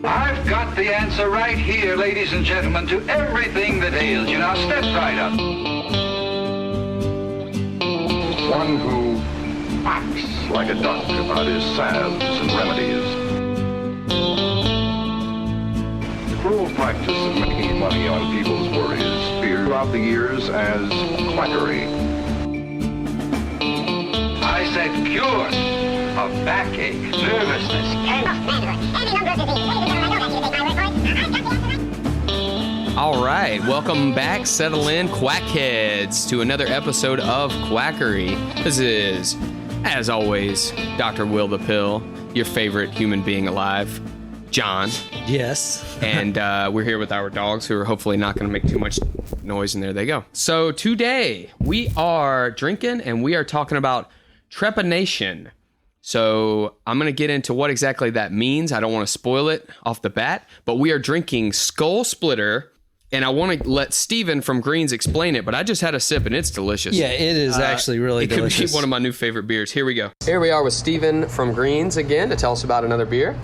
I've got the answer right here, ladies and gentlemen, to everything that ails you. Now step right up. One who acts like a doctor about his salves and remedies. The cruel practice of making money on people's worries feared throughout the years as quackery. I said cure of backache, nervousness, All right, welcome back, settle in, quackheads, to another episode of Quackery. This is, as always, Dr. Will the Pill, your favorite human being alive, John. Yes. And we're here with our dogs, who are hopefully not going to make too much noise, and there they go. So today, we are drinking, and we are talking about Trepanation. So I'm going to get into what exactly that means. I don't want to spoil it off the bat, but we are drinking Skull Splitter, and I want to let Steven from Greens explain it, but I just had a sip and it's delicious. Yeah, it is actually really delicious. It could be one of my new favorite beers. Here we go. Here we are with Steven from Greens again to tell us about another beer.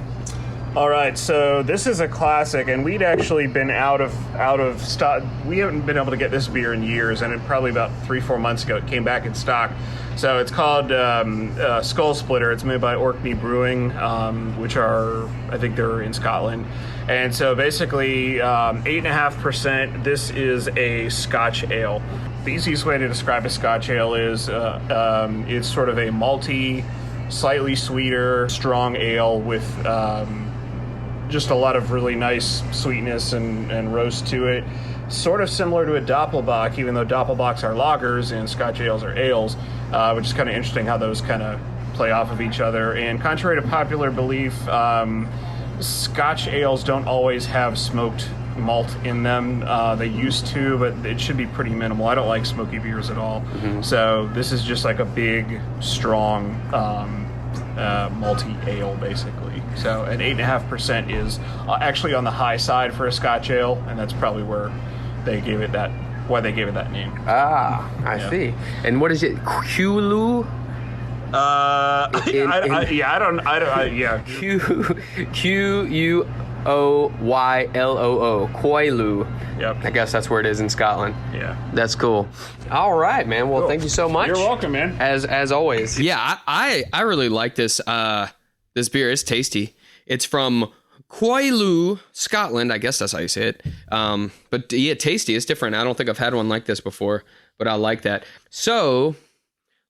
All right, so this is a classic, and we'd actually been out of stock. We haven't been able to get this beer in years, and it probably about 3-4 months ago it came back in stock. So it's called Skull Splitter. It's made by Orkney Brewing, which are, I think they're in Scotland. And so basically 8.5%. This is a Scotch ale. The easiest way to describe a Scotch ale is it's sort of a malty, slightly sweeter, strong ale with just a lot of really nice sweetness and roast to it. Sort of similar to a Doppelbock, even though Doppelbocks are lagers and Scotch ales are ales, which is kind of interesting how those kind of play off of each other. And contrary to popular belief, Scotch ales don't always have smoked malt in them. They used to, but it should be pretty minimal. I don't like smoky beers at all. Mm-hmm. So this is just like a big, strong, malty ale, basically. So at 8.5% is actually on the high side for a Scotch ale, and that's probably where they gave it that. Why they gave it that name. I see. And what is it? Quayloo? Quoyloo. Quayloo. Yep. I guess that's where it is in Scotland. Yeah. That's cool. All right, man. Well, cool. Thank you so much. You're welcome, man. As always. Yeah, I really like this. This beer is tasty. It's from Quayloo, Scotland. I guess that's how you say it. But yeah, tasty. It's different. I don't think I've had one like this before, but I like that. So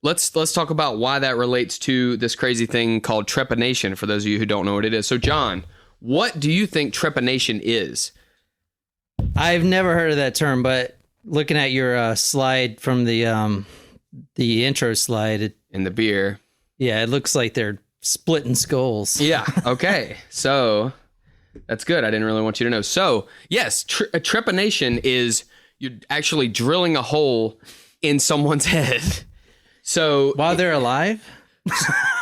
let's talk about why that relates to this crazy thing called trepanation, for those of you who don't know what it is. So, John, what do you think trepanation is? I've never heard of that term, but looking at your slide from the intro slide In the beer. Yeah, it looks like they're splitting skulls. Yeah. Okay. So that's good. I didn't really want you to know. So yes, trepanation is you're actually drilling a hole in someone's head. So while they're alive?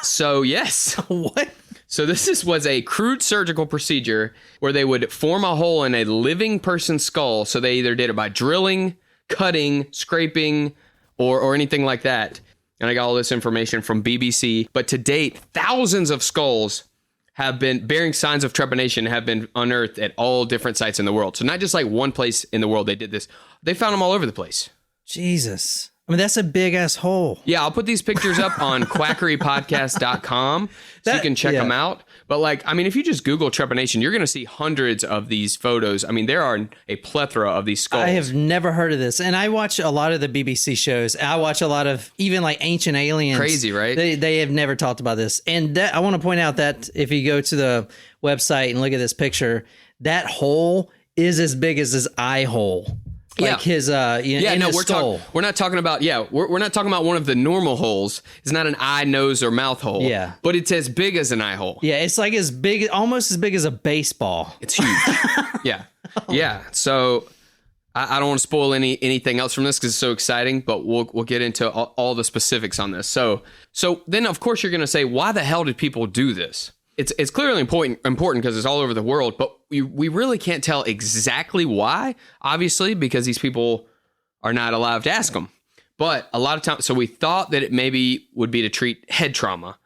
So yes. What? So this was a crude surgical procedure where they would form a hole in a living person's skull. So they either did it by drilling, cutting, scraping, or anything like that. And I got all this information from BBC. But to date, thousands of skulls have been bearing signs of trepanation have been unearthed at all different sites in the world. So not just like one place in the world they did this. They found them all over the place. Jesus. I mean, that's a big ass hole. Yeah, I'll put these pictures up on quackerypodcast.com so you can check them out. But like, I mean, if you just Google trepanation, you're going to see hundreds of these photos. I mean, there are a plethora of these skulls. I have never heard of this. And I watch a lot of the BBC shows. I watch a lot of even like Ancient Aliens. Crazy, right? They have never talked about this. And I want to point out that if you go to the website and look at this picture, that hole is as big as his eye hole. Like his, his skull. We're not talking about, we're not talking about one of the normal holes. It's not an eye, nose, or mouth hole. Yeah. But it's as big as an eye hole. Yeah, it's like as big, almost as big as a baseball. It's huge. Yeah. Yeah. So I don't want to spoil anything else from this because it's so exciting, but we'll get into all the specifics on this. So then, of course, you're going to say, why the hell did people do this? It's clearly important because it's all over the world, but we really can't tell exactly why, obviously, because these people are not alive to ask them. But a lot of times, so we thought that it maybe would be to treat head trauma.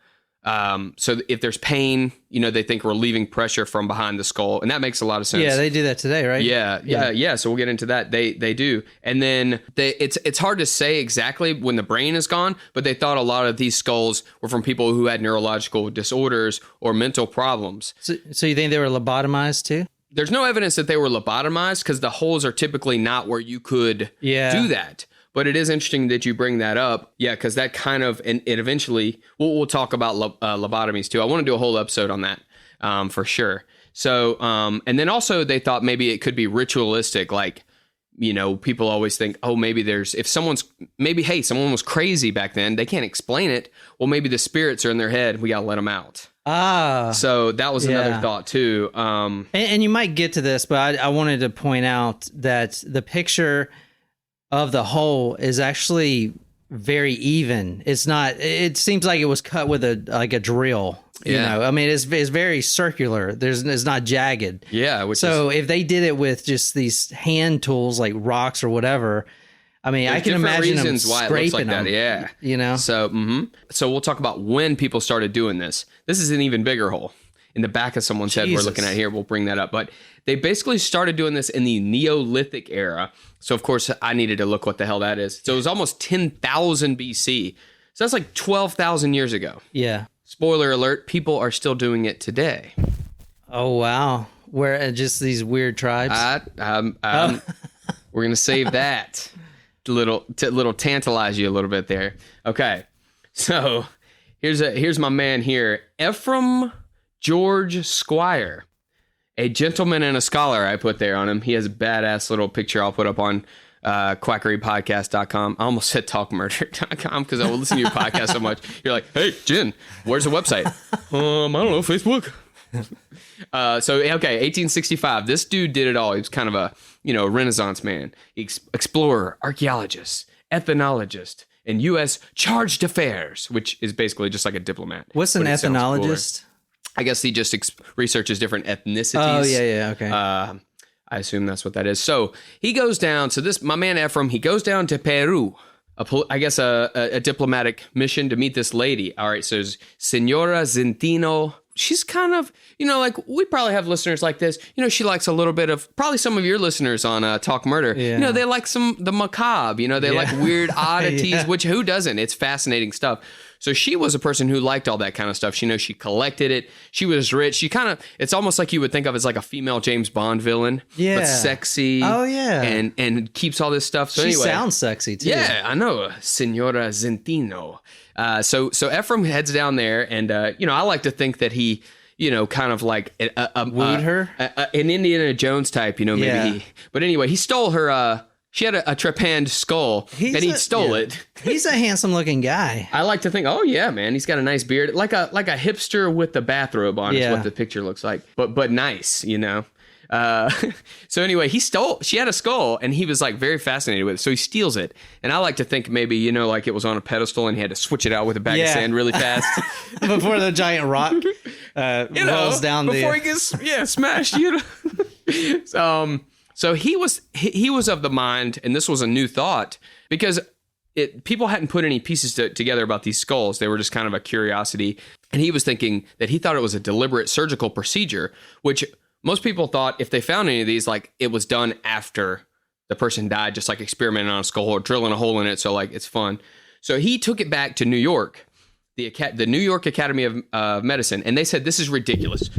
So if there's pain, they think relieving pressure from behind the skull, and that makes a lot of sense. Yeah, they do that today, right? Yeah. So we'll get into that. They do, and then it's hard to say exactly when the brain is gone, but they thought a lot of these skulls were from people who had neurological disorders or mental problems. So you think they were lobotomized too? There's no evidence that they were lobotomized because the holes are typically not where you could do that. But it is interesting that you bring that up. Yeah, because that kind of, and it eventually, we'll talk about lobotomies too. I want to do a whole episode on that for sure. So, and then also they thought maybe it could be ritualistic. Like, people always think, oh, maybe someone was crazy back then. They can't explain it. Well, maybe the spirits are in their head. We got to let them out. So that was another thought too. And you might get to this, but I wanted to point out that the picture of the hole is actually very even. It's not. It seems like it was cut with a drill. I mean, it's very circular. It's not jagged. Yeah. If they did it with just these hand tools like rocks or whatever, I mean, I can imagine them scraping them. Yeah. So we'll talk about when people started doing this. This is an even bigger hole in the back of someone's head we're looking at here. We'll bring that up. But they basically started doing this in the Neolithic era. So, of course, I needed to look what the hell that is. So it was almost 10,000 BC. So that's like 12,000 years ago. Yeah. Spoiler alert, people are still doing it today. Oh, wow. Where just these weird tribes? We're going to save that. Little tantalize you a little bit there. Okay. So here's my man here. Ephraim George Squire. A gentleman and a scholar, I put there on him. He has a badass little picture I'll put up on quackerypodcast.com. I almost said talkmurder.com because I will listen to your podcast so much. You're like, hey, Jen, where's the website? I don't know, Facebook. 1865. This dude did it all. He was kind of a Renaissance man. Explorer, archaeologist, ethnologist, and U.S. chargé d'affaires, which is basically just like a diplomat. What's an ethnologist? I guess he just researches different ethnicities. Oh, yeah, okay. I assume that's what that is. So he goes down. So my man Ephraim, he goes down to Peru, a diplomatic mission to meet this lady. All right, so Senora Zentino. She's kind of, we probably have listeners like this. She likes a little bit of, probably some of your listeners on Talk Murder. Yeah. They like the macabre. They like weird oddities, which who doesn't? It's fascinating stuff. So she was a person who liked all that kind of stuff. She collected it. She was rich. She kind of, it's almost like you would think of as like a female James Bond villain. Yeah. But sexy. Oh, yeah. And keeps all this stuff. So she anyway. sounds sexy, too. Yeah, I know. Senora Zentino. So Ephraim heads down there, and, I like to think that he, kind of like wooed her? An Indiana Jones type, maybe. Yeah. But anyway, he stole her, she had a trepanned skull, and he stole it. He's a handsome looking guy. I like to think, oh yeah, man, he's got a nice beard, like a hipster with the bathrobe on is what the picture looks like, but nice, So anyway, she had a skull, and he was like very fascinated with it, so he steals it. And I like to think maybe, like it was on a pedestal and he had to switch it out with a bag of sand really fast. Before the giant rock rolls down before he gets smashed, So he was of the mind, and this was a new thought, because people hadn't put any pieces together about these skulls. They were just kind of a curiosity. And he was thinking that he thought it was a deliberate surgical procedure, which most people thought if they found any of these, like it was done after the person died, just like experimenting on a skull or drilling a hole in it. So like it's fun. So he took it back to New York, the New York Academy of Medicine, and they said, this is ridiculous.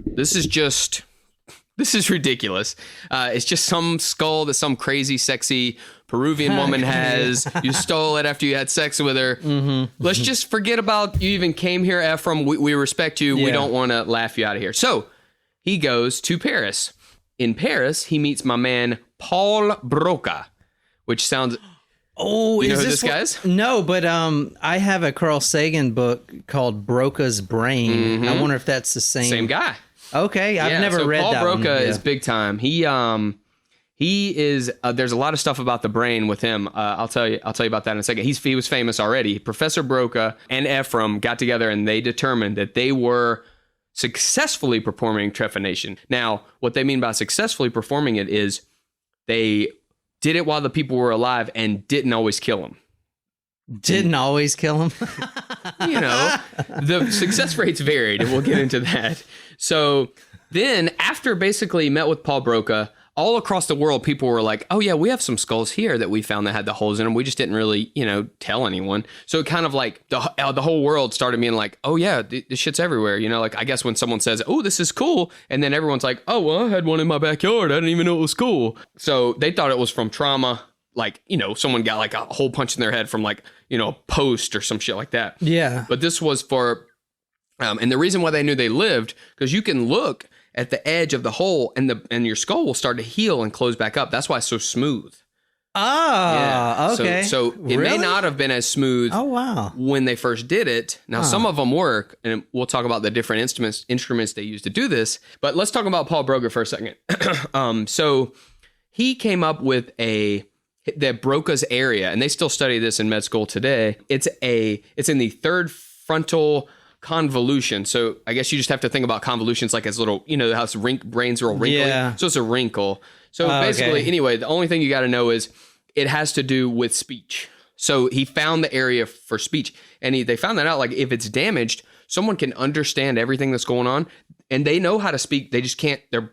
This is ridiculous. It's just some skull that some crazy, sexy Peruvian woman has. You stole it after you had sex with her. Mm-hmm. Let's just forget about you even came here, Ephraim. We respect you. Yeah. We don't want to laugh you out of here. So he goes to Paris. In Paris, he meets my man, Paul Broca, which sounds... Oh, you know who this guy is? No, but I have a Carl Sagan book called Broca's Brain. Mm-hmm. I wonder if that's the same guy. Okay, I've never read that one. Paul Broca is big time. He is. There's a lot of stuff about the brain with him. I'll tell you about that in a second. He was famous already. Professor Broca and Ephraim got together, and they determined that they were successfully performing trepanation. Now, what they mean by successfully performing it is they did it while the people were alive and didn't always kill them. Didn't always kill him. The success rates varied, and we'll get into that. So then, after basically met with Paul Broca, all across the world, people were like, oh, yeah, we have some skulls here that we found that had the holes in them. We just didn't really, tell anyone. So it kind of like the whole world started being like, oh, yeah, this shit's everywhere. Like, I guess when someone says, oh, this is cool. And then everyone's like, oh, well, I had one in my backyard. I didn't even know it was cool. So they thought it was from trauma. Like, someone got like a hole punch in their head from like, a post or some shit like that. Yeah. But this was for, and the reason why they knew they lived, because you can look at the edge of the hole and your skull will start to heal and close back up. That's why it's so smooth. Oh, okay. So it may not have been as smooth. Oh, wow. When they first did it. Now, some of them work, and we'll talk about the different instruments they use to do this. But let's talk about Paul Broca for a second. So he came up with the Broca's area, and they still study this in med school today. It's in the third frontal convolution. So I guess you just have to think about convolutions like as little, how brains are all wrinkly. Yeah. So it's a wrinkle. So basically, anyway, the only thing you got to know is it has to do with speech. So he found the area for speech, and they found that out. Like if it's damaged, someone can understand everything that's going on, and they know how to speak. They just can't. They're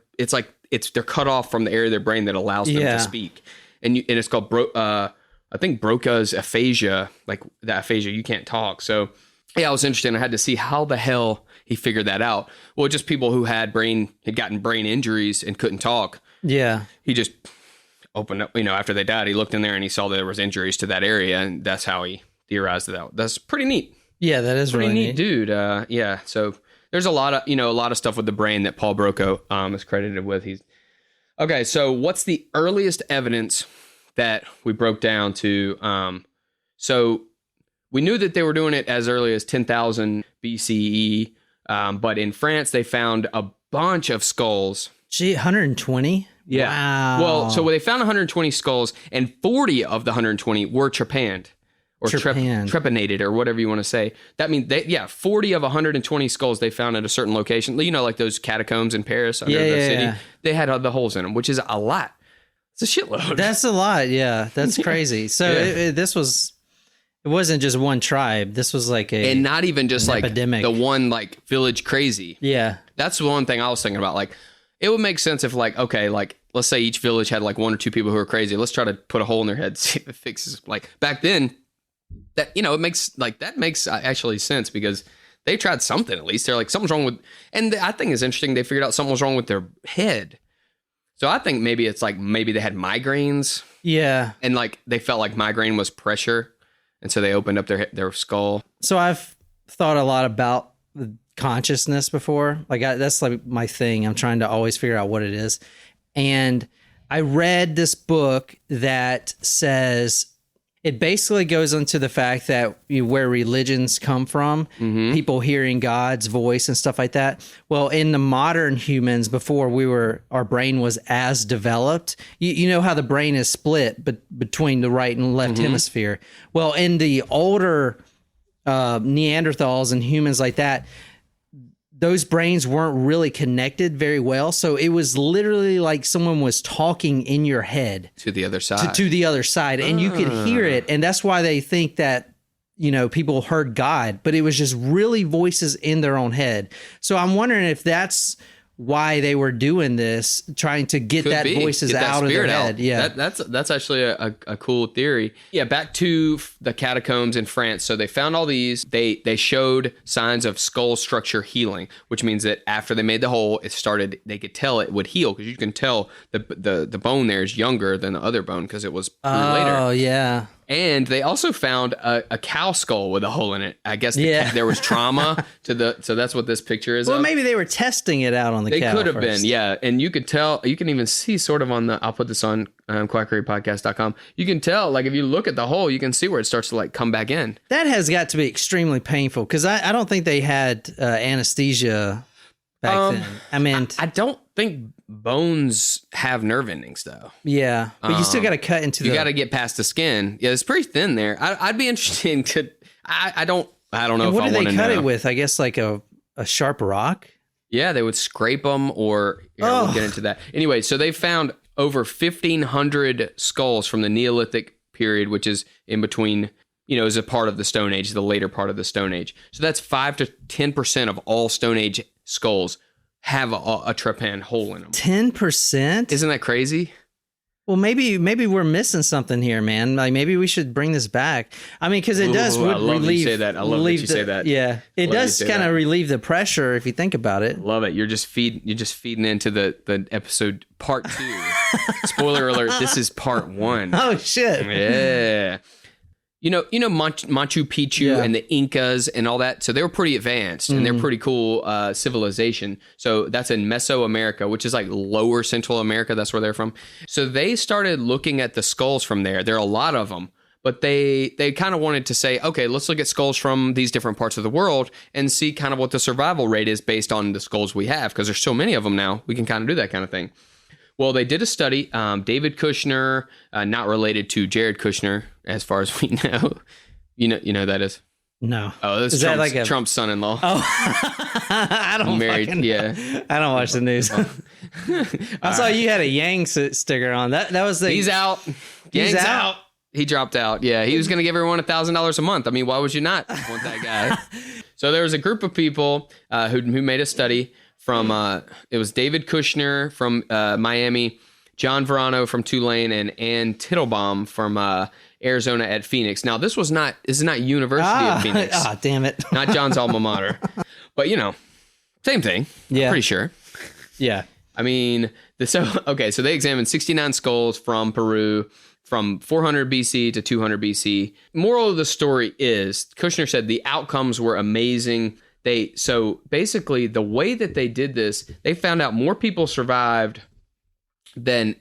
cut off from the area of their brain that allows them to speak. And it's called I think Broca's aphasia, like the aphasia, you can't talk. So yeah, I was interested. I had to see how the hell he figured that out. Well, just people who had gotten brain injuries and couldn't talk. Yeah. He just opened up, after they died, he looked in there and he saw there was injuries to that area, and that's how he theorized it out. That's pretty neat. Yeah, that is pretty really neat, dude. Yeah. So there's a lot of stuff with the brain that Paul Broca is credited with. Okay, so what's the earliest evidence that we broke down to? So we knew that they were doing it as early as 10,000 BCE, but in France they found a bunch of skulls. Gee, 120? Yeah. Wow. Well, so they found 120 skulls, and 40 of the 120 were trepanned. Or trepanated, or whatever you want to say. That means 40 of 120 skulls they found at a certain location. Like those catacombs in Paris under the city. Yeah. They had the holes in them, which is a lot. It's a shitload. That's a lot. Yeah, that's crazy. So it wasn't just one tribe. This was like and not even just like epidemic. The one like village crazy. Yeah, that's the one thing I was thinking about. Like, it would make sense if let's say each village had like one or two people who are crazy. Let's try to put a hole in their head, see if it fixes. Like back then. That it makes actually sense, because they tried something. At least they're like, something's wrong with, and I think it's interesting, they figured out something was wrong with their head. So I think maybe it's like maybe they had migraines. Yeah, and like they felt like migraine was pressure, and so they opened up their skull. So I've thought a lot about consciousness before. That's like my thing. I'm trying to always figure out what it is, and I read this book that says. It basically goes into the fact that where religions come from, people hearing God's voice and stuff like that. Well, in the modern humans, before our brain was as developed, you know how the brain is split between the right and left hemisphere. Well, in the older Neanderthals and humans like that, those brains weren't really connected very well. So it was literally like someone was talking in your head. To the other side. To the other side. And you could hear it. And that's why they think that, people heard God. But it was just really voices in their own head. So I'm wondering if that's why they were doing this, trying to get voices out of their head. Yeah, that's actually a cool theory. Yeah, back to the catacombs in France. So they found all these. They showed signs of skull structure healing, which means that after they made the hole, they could tell it would heal, because you can tell the bone there is younger than the other bone because it was later. Oh yeah. And they also found a cow skull with a hole in it. I guess there was trauma so that's what this picture is. Well, maybe they were testing it out on the cow. They could have been, yeah. And you could tell, you can even see sort of I'll put this on quackerypodcast.com. You can tell, like if you look at the hole, you can see where it starts to like come back in. That has got to be extremely painful, because I don't think they had anesthesia back then. I mean, I don't think bones have nerve endings though. Yeah, but you still got to cut into. You got to get past the skin. Yeah, it's pretty thin there. I'd be interested to. I don't know if I want to know. What do they cut it with? I guess like a sharp rock. Yeah, they would scrape them, or we'll get into that. Anyway, so they found over 1,500 skulls from the Neolithic period, which is in between is a part of the Stone Age, the later part of the Stone Age. So that's 5 to 10% of all Stone Age skulls have a trepan hole in them. 10%? Isn't that crazy? Well, maybe we're missing something here, man. Like maybe we should bring this back. I mean, because it does I love that you relieve. say that. I love that you say that. Yeah, it does kind of relieve the pressure if you think about it. Love it. You're just feeding into the episode part 2. Spoiler alert. This is part 1. Oh shit. Yeah. Machu Picchu and the Incas and all that. So they were pretty advanced and they're pretty cool civilization. So that's in Mesoamerica, which is like lower Central America. That's where they're from. So they started looking at the skulls from there. There are a lot of them, but they kind of wanted to say, okay, let's look at skulls from these different parts of the world and see kind of what the survival rate is based on the skulls we have. Because there's so many of them now, we can kind of do that kind of thing. Well, they did a study. David Kushner, not related to Jared Kushner, as far as we know. You know who that is? No. Oh, this is Trump's son-in-law. Oh, I don't married. I don't watch the news. I saw you had a Yang sticker on. That was the. He's out. He's out. He dropped out. Yeah, he was going to give everyone $1,000 a month. I mean, why would you not want that guy? So there was a group of people who made a study. From it was David Kushner from Miami, John Verano from Tulane, and Ann Tittelbaum from Arizona at Phoenix. Now this is not University of Phoenix. Damn it! Not John's alma mater, but same thing. Yeah, I'm pretty sure. Yeah, I mean, so they examined 69 skulls from Peru from 400 BC to 200 BC. Moral of the story is, Kushner said the outcomes were amazing. So basically the way that they did this, they found out more people survived than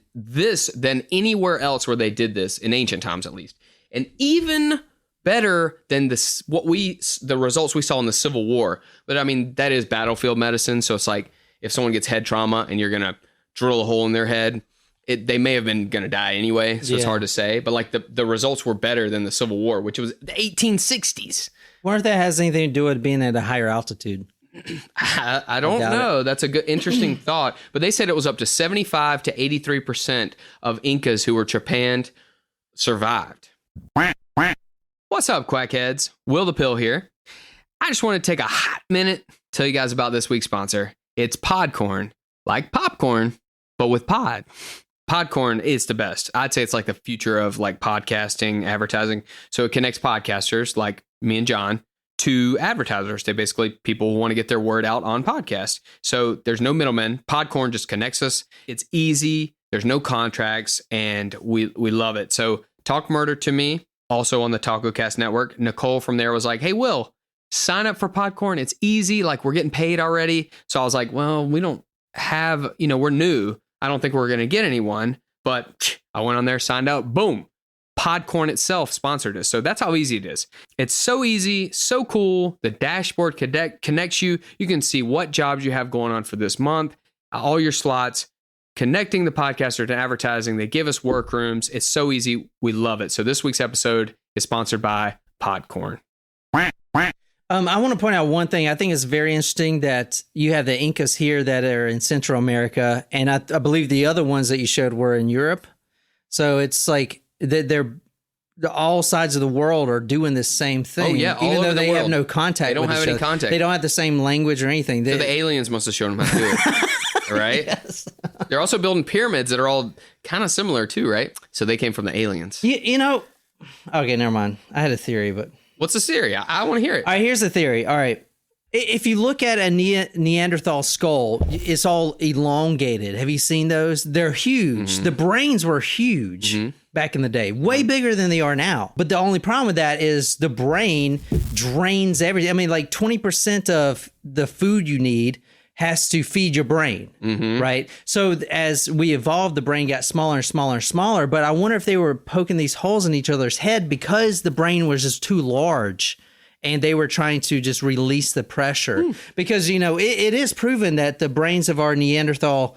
anywhere else where they did this in ancient times, at least. And even better than the results we saw in the Civil War. But I mean, that is battlefield medicine. So it's like if someone gets head trauma and you're going to drill a hole in their head, they may have been going to die anyway. So it's hard to say, but like the results were better than the Civil War, which was the 1860s. I wonder if that has anything to do with being at a higher altitude. I don't know. That's a good, interesting thought. But they said it was up to 75 to 83% of Incas who were trepanned survived. What's up, quackheads? Will the Pill here. I just want to take a hot minute to tell you guys about this week's sponsor. It's Podcorn, like popcorn, but with pod. Podcorn is the best. I'd say it's like the future of like podcasting, advertising. So it connects podcasters like me and John to advertisers. They basically, people want to get their word out on podcasts. So there's no middlemen. Podcorn just connects us. It's easy. There's no contracts, and we love it. So Talk Murder to Me, also on the TacoCast network. Nicole from there was like, hey, Will, sign up for Podcorn. It's easy. Like, we're getting paid already. So I was like, well, we don't have, we're new. I don't think we're going to get anyone, but I went on there, signed up, boom. Podcorn itself sponsored us. So that's how easy it is. It's so easy, so cool. The dashboard connects you. You can see what jobs you have going on for this month, all your slots, connecting the podcaster to advertising. They give us workrooms. It's so easy. We love it. So this week's episode is sponsored by Podcorn. I want to point out one thing. I think it's very interesting that you have the Incas here that are in Central America, and I believe the other ones that you showed were in Europe. So it's like they're all sides of the world are doing the same thing. Oh yeah, even though they have no contact. They don't have any contact. They don't have the same language or anything. So the aliens must have shown them how to do it, right? Yes. They're also building pyramids that are all kind of similar too, right? So they came from the aliens. Okay, never mind. I had a theory, but what's the theory? I want to hear it. All right, here's the theory. All right. If you look at a Neanderthal skull, it's all elongated. Have you seen those? They're huge. Mm-hmm. The brains were huge back in the day, way bigger than they are now. But the only problem with that is the brain drains everything. I mean, like 20% of the food you need has to feed your brain, right? So as we evolved, the brain got smaller and smaller and smaller. But I wonder if they were poking these holes in each other's head because the brain was just too large. And they were trying to just release the pressure because, it is proven that the brains of our Neanderthal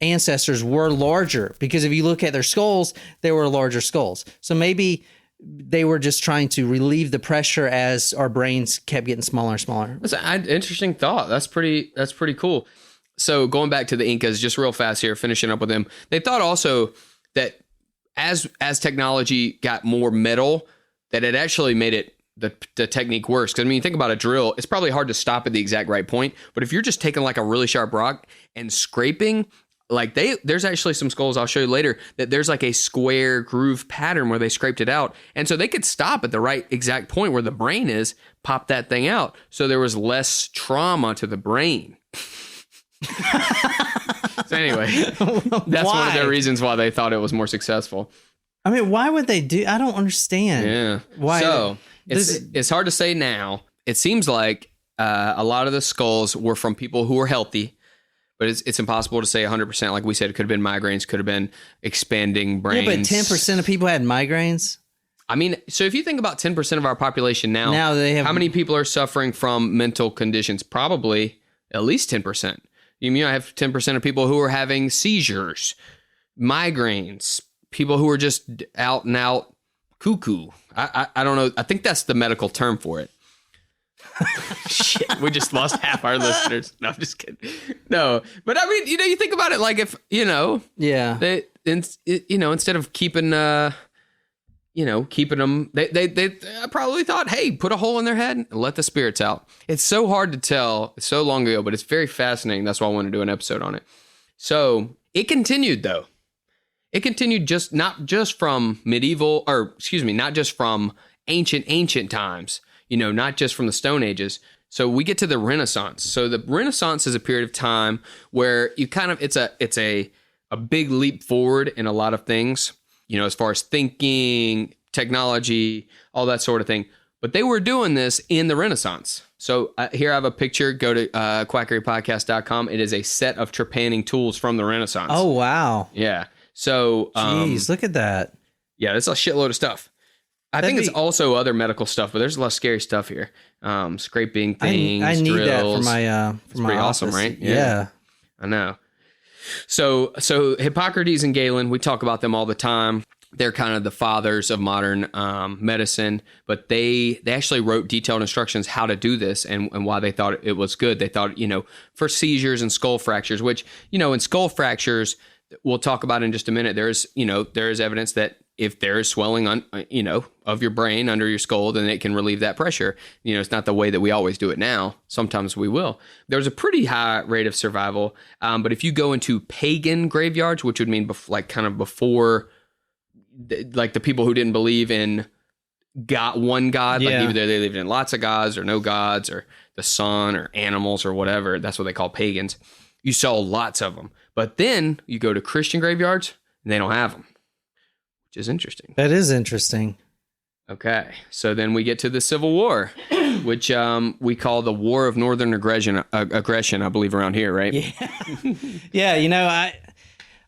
ancestors were larger because if you look at their skulls, they were larger skulls. So maybe they were just trying to relieve the pressure as our brains kept getting smaller and smaller. That's an interesting thought. That's pretty cool. So going back to the Incas, just real fast here, finishing up with them. They thought also that as technology got more metal, that it actually made it the technique worse. Because I mean, you think about a drill, it's probably hard to stop at the exact right point. But if you're just taking like a really sharp rock and scraping, like there's actually some skulls I'll show you later that there's like a square groove pattern where they scraped it out. And so they could stop at the right exact point where the brain is, pop that thing out. So there was less trauma to the brain. So anyway, that's one of the reasons why they thought it was more successful. I mean, why would they do? I don't understand. Yeah. Why? So it's hard to say now. It seems like a lot of the skulls were from people who were healthy, but it's impossible to say 100%. Like we said, it could have been migraines, could have been expanding brains. Yeah, but 10% of people had migraines. I mean, so if you think about 10% of our population now they have, how many people are suffering from mental conditions? Probably at least 10%. You mean I have 10% of people who are having seizures, migraines, people who are just out and out cuckoo. I don't know. I think that's the medical term for it. Shit, we just lost half our listeners. No, I'm just kidding. No, but I mean, you think about it, like if, yeah, instead of keeping, keeping them, they probably thought, hey, put a hole in their head and let the spirits out. It's so hard to tell. It's so long ago, but it's very fascinating. That's why I want to do an episode on it. So it continued though. It continued not just from not just from ancient times, not just from the Stone Ages. So we get to the Renaissance. So the Renaissance is a period of time where you it's a big leap forward in a lot of things, as far as thinking, technology, all that sort of thing. But they were doing this in the Renaissance. So here I have a picture. Go to quackerypodcast.com. It is a set of trepanning tools from the Renaissance. Oh, wow. Yeah. So, jeez, look at that. Yeah, that's a shitload of stuff. I think it's also other medical stuff, but there's a lot of scary stuff here. Scraping things, I need drills. that for my pretty office. Awesome, right? Yeah. I know. So Hippocrates and Galen, we talk about them all the time. They're kind of the fathers of modern medicine, but they actually wrote detailed instructions how to do this and why they thought it was good. They thought, for seizures and skull fractures, which, in skull fractures, we'll talk about in just a minute. There is evidence that if there is swelling of your brain under your skull, then it can relieve that pressure. It's not the way that we always do it now. Sometimes we will. There's a pretty high rate of survival. But if you go into pagan graveyards, which would mean before, like the people who didn't believe in one God, like either they lived in lots of gods or no gods or the sun or animals or whatever. That's what they call pagans. You saw lots of them. But then you go to Christian graveyards and they don't have them, which is interesting. That is interesting. Okay. So then we get to the Civil War, which we call the War of Northern Aggression, I believe, around here, right? Yeah. Yeah,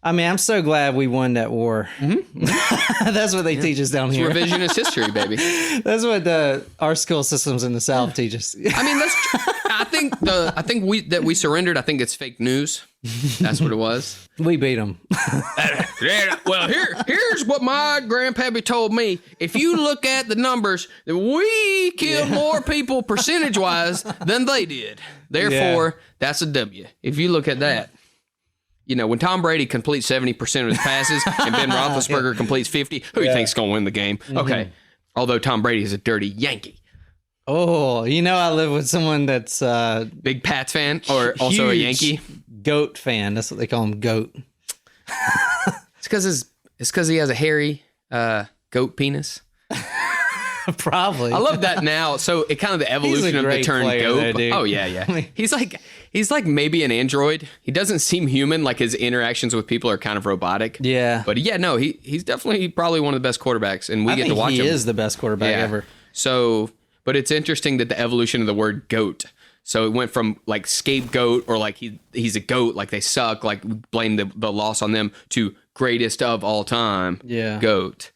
I mean, I'm so glad we won that war. Mm-hmm. That's what they teach us down here. Revisionist history, baby. That's what our school systems in the South teach us. I mean, I think we surrendered. I think it's fake news. That's what it was. We beat them. Well, here's what my grandpappy told me. If you look at the numbers, we killed more people percentage-wise than they did. Therefore, that's a W. If you look at that. When Tom Brady completes 70% of his passes and Ben Roethlisberger completes 50, who do you think's going to win the game? Mm-hmm. Okay. Although Tom Brady is a dirty Yankee. Oh, I live with someone that's big Pats fan or also a Yankee goat fan. That's what they call him, goat. It's because he has a hairy goat penis. Probably. I love that now. So it kind of the evolution of the term goat. Oh yeah. He's like maybe an android. He doesn't seem human. Like his interactions with people are kind of robotic. Yeah. But he's definitely probably one of the best quarterbac's, and we get to watch him. He is the best quarterback ever. So, but it's interesting that the evolution of the word goat. So it went from like scapegoat or like he's a goat, like they suck, like blame the loss on them, to greatest of all time. Yeah. Goat.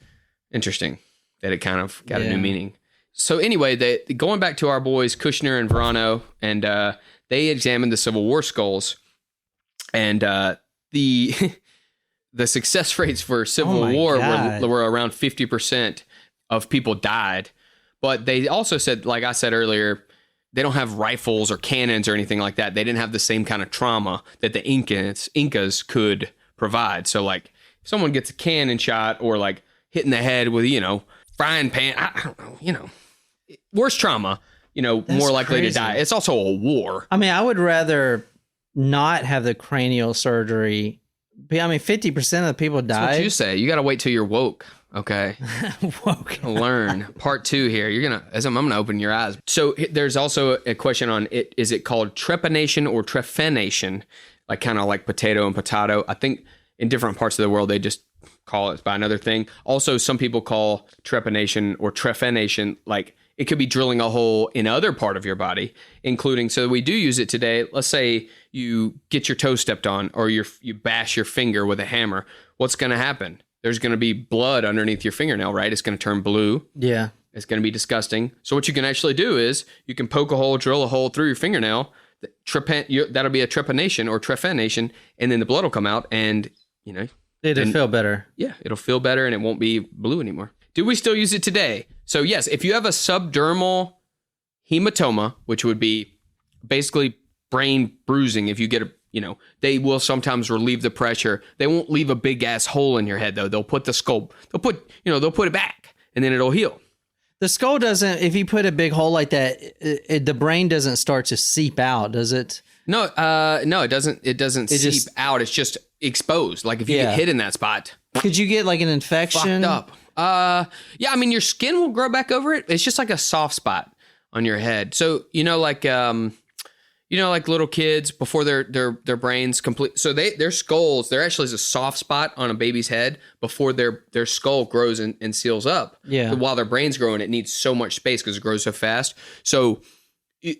Interesting. That it kind of got a new meaning. So anyway, going back to our boys Kushner and Verano, and they examined the Civil War skulls, and the success rates for Civil War were around 50% of people died. But they also said, like I said earlier, they don't have rifles or cannons or anything like that. They didn't have the same kind of trauma that the Incas could provide. So like if someone gets a cannon shot or like hit in the head with, frying pan. I don't know, worse trauma, more likely crazy. to die. It's also a war. I mean, I would rather not have the cranial surgery. I mean, 50% of the people die. That's what you say. You got to wait till you're woke. Okay. Woke. Learn. Part 2 here. I'm going to open your eyes. So there's also a question on it. Is it called trepanation or trepanation? Like kind of like potato and potato. I think in different parts of the world, they just call it by another thing. Also, some people call trepanation or trepanation like it could be drilling a hole in other part of your body, including, so we do use it today. Let's say you get your toe stepped on or you bash your finger with a hammer. What's going to happen? There's going to be blood underneath your fingernail, right? It's going to turn blue. Yeah. It's going to be disgusting. So what you can actually do is you can poke a hole, drill a hole through your fingernail. That'll be a trepanation or trepanation, and then the blood will come out and, It'll feel better. Yeah, it'll feel better and it won't be blue anymore. Do we still use it today? So yes, if you have a subdermal hematoma, which would be basically brain bruising, if you get they will sometimes relieve the pressure. They won't leave a big ass hole in your head though. They'll put the skull, they'll put it back and then it'll heal. The skull doesn't, if you put a big hole like that, the brain doesn't start to seep out, does it? No, it doesn't. It doesn't seep out. It's just exposed. Like if you get hit in that spot. Could you get like an infection? Fucked up. Yeah, I mean your skin will grow back over it. It's just like a soft spot on your head. So like little kids before their brains complete. So their skulls, there actually is a soft spot on a baby's head before their skull grows and seals up. Yeah. While their brain's growing, it needs so much space because it grows so fast. So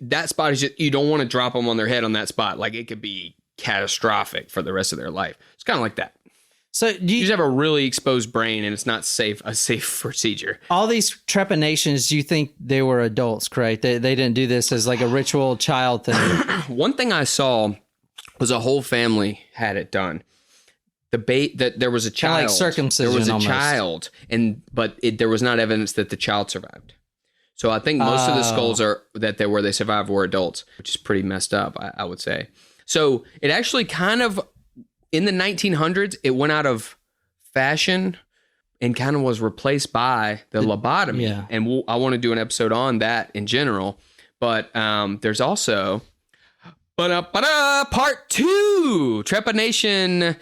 that spot is just, you don't want to drop them on their head on that spot. Like it could be catastrophic for the rest of their life. It's kind of like that. So you just have a really exposed brain and it's not a safe procedure. All these trepanations, you think they were adults, correct? They didn't do this as like a ritual child thing. One thing I saw was a whole family had it done. That there was a child. Kind of like circumcision. There was a almost. child, but there was not evidence that the child survived. So I think most of the skulls where they survived were adults, which is pretty messed up, I would say. So it actually kind of, in the 1900s, it went out of fashion and kind of was replaced by the lobotomy. Yeah. And I want to do an episode on that in general. But there's also part 2, Trepanation,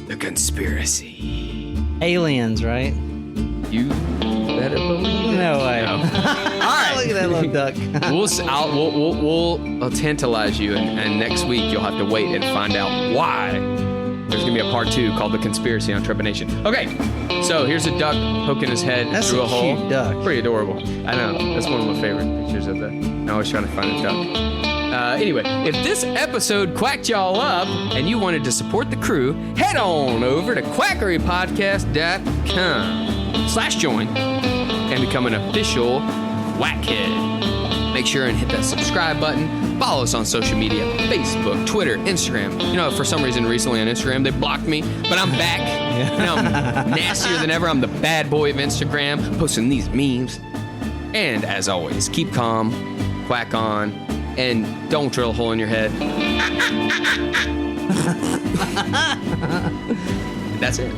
the conspiracy. Aliens, right? You better believe it. No way. No. All right. Look at that little duck. We'll tantalize you, and next week you'll have to wait and find out why. There's gonna be a part 2 called the conspiracy on Trepanation. Okay, so here's a duck poking his head through a hole. Cute duck. Pretty adorable. I know. That's one of my favorite pictures of that. I always try to find a duck. Anyway, if this episode quacked y'all up and you wanted to support the crew, head on over to quackerypodcast.com/join and become an official Quackhead. Make sure and hit that subscribe button. Follow us on social media, Facebook, Twitter, Instagram. For some reason recently on Instagram, they blocked me, but I'm back. I'm nastier than ever. I'm the bad boy of Instagram, posting these memes. And as always, keep calm, quack on, and don't drill a hole in your head. That's it.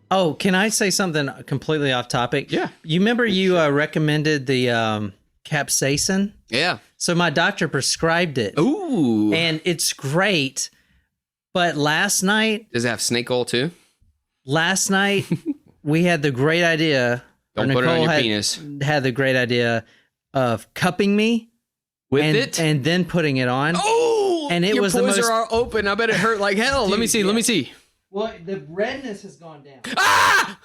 Oh, can I say something completely off topic? Yeah. You remember you recommended the capsaicin? Yeah. So my doctor prescribed it. Ooh. And it's great. But last night... Does it have snake oil too? Last night, we had the great idea... Don't put it on your penis. Had the great idea of cupping me. With it? And then putting it on. Oh! And it your was the pores most... are open. I bet it hurt like hell. Dude, let me see. yeah. Let me see. Well, the redness has gone down. Ah!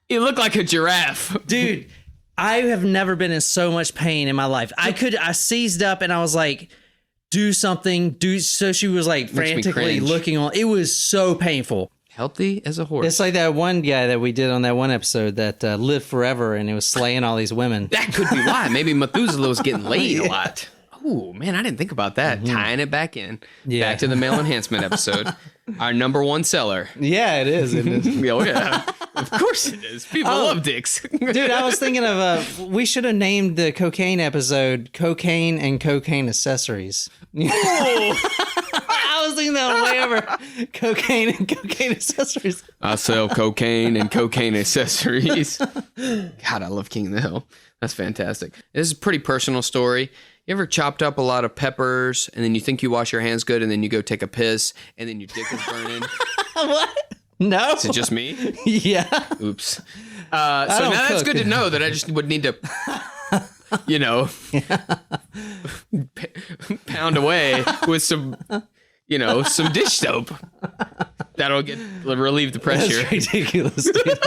You look like a giraffe. Dude, I have never been in so much pain in my life. I seized up and I was like, do something. So she was like frantically looking on. It was so painful. Healthy as a horse. It's like that one guy that we did on that one episode that lived forever and it was slaying all these women. That could be why. Maybe Methuselah was getting laid a lot. Oh, man, I didn't think about that. Mm-hmm. Tying it back in. Yeah. Back to the male enhancement episode. Our number one seller. Yeah, it is. It is. Oh, yeah. Of course it is. People love dicks. Dude, I was thinking of we should have named the cocaine episode "Cocaine and Cocaine Accessories." I was thinking that way over. Cocaine and cocaine accessories. I sell cocaine and cocaine accessories. God, I love King of the Hill. That's fantastic. This is a pretty personal story. You ever chopped up a lot of peppers and then you think you wash your hands good and then you go take a piss and then your dick is burning? What? No. Is it just me? Yeah. Oops. So now that's good to know that I just would need to, pound away with some dish soap. That'll relieve the pressure. That's ridiculous, dude.